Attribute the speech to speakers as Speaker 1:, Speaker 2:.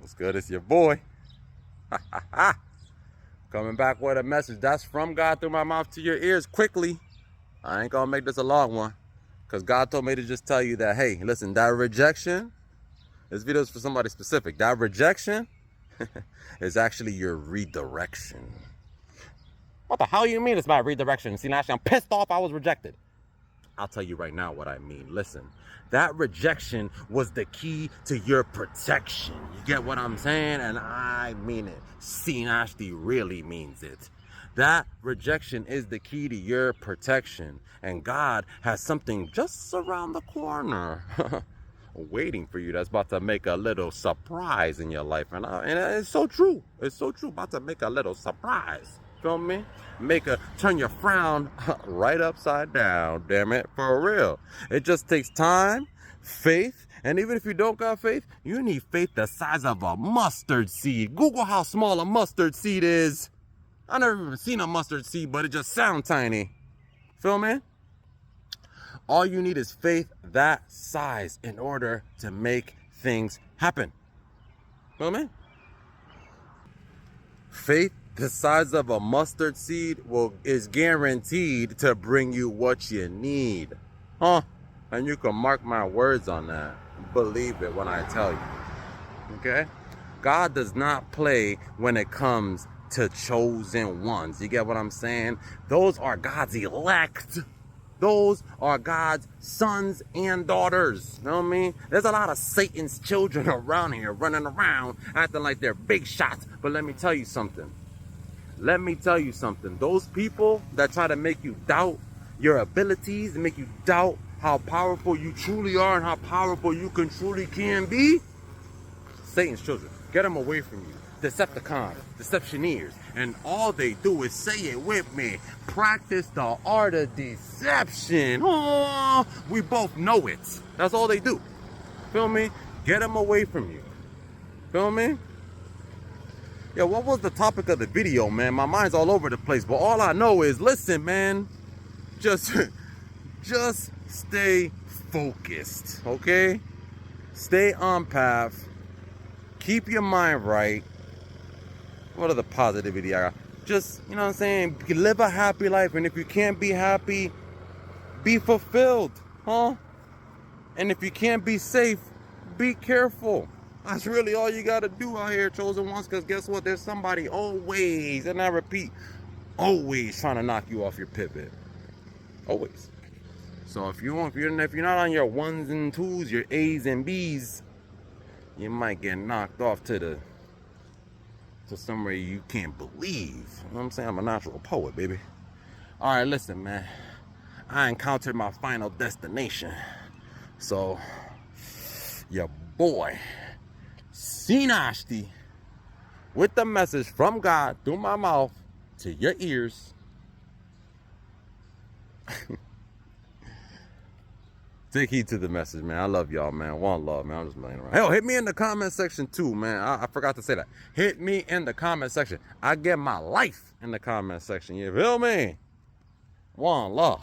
Speaker 1: What's good? It's your boy. Coming back with a message that's from God through my mouth to your ears quickly. I ain't gonna make this a long one, because God told me to just tell you that, hey, listen, that rejection, this video is for somebody specific. That rejection is actually your redirection. What the hell you mean it's my redirection? See, last year I'm pissed off I was rejected. I'll tell you right now what I mean. Listen, that rejection was the key to your protection. You get what I'm saying? And I mean it. See, Nasty really means it. That rejection is the key to your protection. And God has something just around the corner waiting for you that's about to make a little surprise in your life. And it's so true. It's so true. About to make a little surprise. Feel me? Turn your frown right upside down, damn it, for real. It just takes time, faith, and even if you don't got faith, you need faith the size of a mustard seed. Google how small a mustard seed is. I never even seen a mustard seed, but it just sounds tiny. Feel me? All you need is faith that size in order to make things happen. Feel me? Faith the size of a mustard seed is guaranteed to bring you what you need. And you can mark my words on that. Believe it when I tell you. Okay? God does not play when it comes to chosen ones. You get what I'm saying? Those are God's elect. Those are God's sons and daughters. You know what I mean? There's a lot of Satan's children around here running around acting like they're big shots. But let me tell you something. Let me tell you something. Those people that try to make you doubt your abilities and make you doubt how powerful you truly are and how powerful you truly can be, Satan's children. Get them away from you. Decepticons, deceptioneers. And all they do is say it with me. Practice the art of deception. Oh, we both know it. That's all they do. Feel me? Get them away from you. Feel me? Yeah, what was the topic of the video, man? My mind's all over the place, but all I know is, listen, man, just stay focused, okay? Stay on path. Keep your mind right. What are the positivity I got? Just, you know what I'm saying? Live a happy life, and if you can't be happy, be fulfilled, huh? And if you can't be safe, be careful. That's really all you got to do out here, chosen ones, because guess what? There's somebody always, and I repeat, always trying to knock you off your pivot. Always. So if you're not on your ones and twos, your A's and B's, you might get knocked off to somewhere you can't believe. You know what I'm saying? I'm a natural poet, baby. All right, listen, man. I encountered my final destination. So, your boy, Sinashti, with the message from God through my mouth to your ears. Take heed to the message, man. I love y'all, man. One love, man. I'm just playing around. Hell, hit me in the comment section too, man. I forgot to say that. Hit me in the comment section. I get my life in the comment section. You feel me? One love.